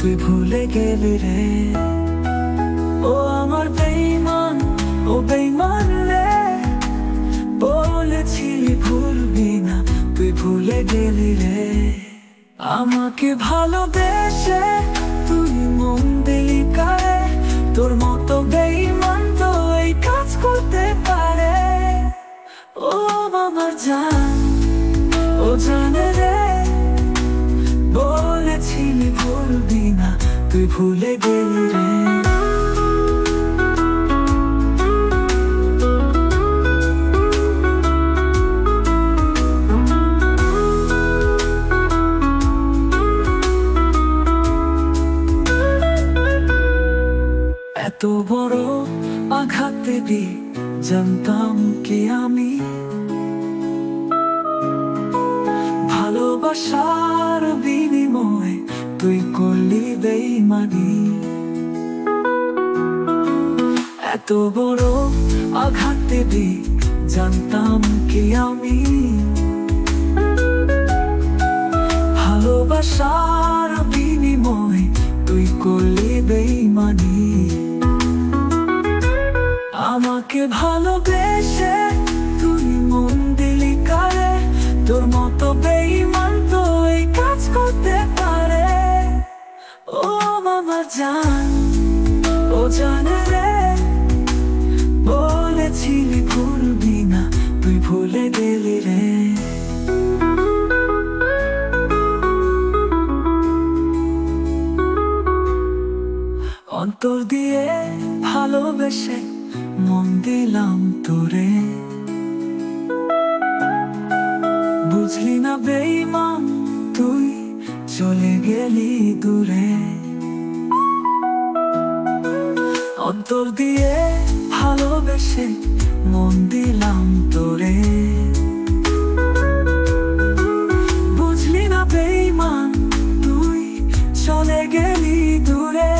তুই ভুলে গেলি রে। ও আমার বেঈমান, ও বেঈমান রে, বলেছিলি ভুলবি না, তুই ভুলে গেলি রে। আমাকে ভালোবেসে তুই মন দিলি কারে, তোর মতো বেঈমান তো এই কাজ করতে পারে। ও আমার জান, ও জান রে, বলেছিলি ভুলবি না, তুই ভুলে গেলি রে। এত বড় আঘাত দিবি জানতাম কি আমি, ভালোবাসার বিনিময়ে তুই করলি বেঈমানি। এত বড় আঘাত দিবি জানতাম কি আমি, ভালোবাসার বিনিময়ে তুই করলি বেঈমানি। আমাকে ভালোবেসে তুই মন দিলি কারে, তোর মতো বেঈমান তো এই কাজ করতে পারে। ও আমার জান, ও জান রে, বলেছিলি ভুলবি না, তুই ভুলে গেলি রে। অন্তর দিয়ে ভালোবেসে মন দিলাম তোরে, বুঝলি না বেঈমান তুই চলে গেলি দূরে। অন্তর দিয়ে ভালোবেসে মন দিলাম তোরে, বুঝলি না বেঈমান তুই চলে গেলি দূরে।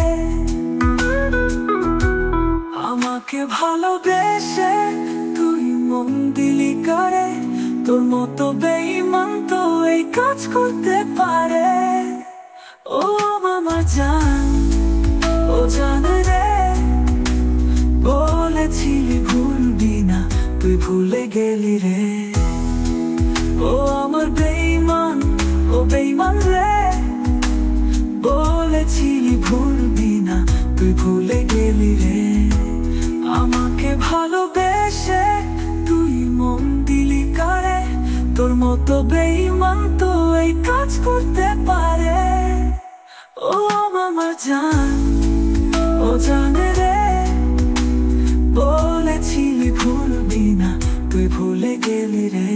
আমাকে ভালোবেসে তুই মন দিলি কারে, তোর মতো বেঈমান তো এই কাজ করতে পারে। ও আমার জান, ও জান রে, বলেছিলি ভুলবি না, তুই ভুলে গেলি রে। ও আমার বেঈমান, ও বেঈমান রে, বলেছিলি ভুলবি না, তুই ভুলে গেলি রে। আমাকে ভালোবেসে তুই মন দিলি কারে, তোর মতো বেঈমান তো এই কাজ করতে পারে। ও আমার জান, ও জান রে, বলেছিলি ভুলবি না, তুই ভুলে গেলি রে।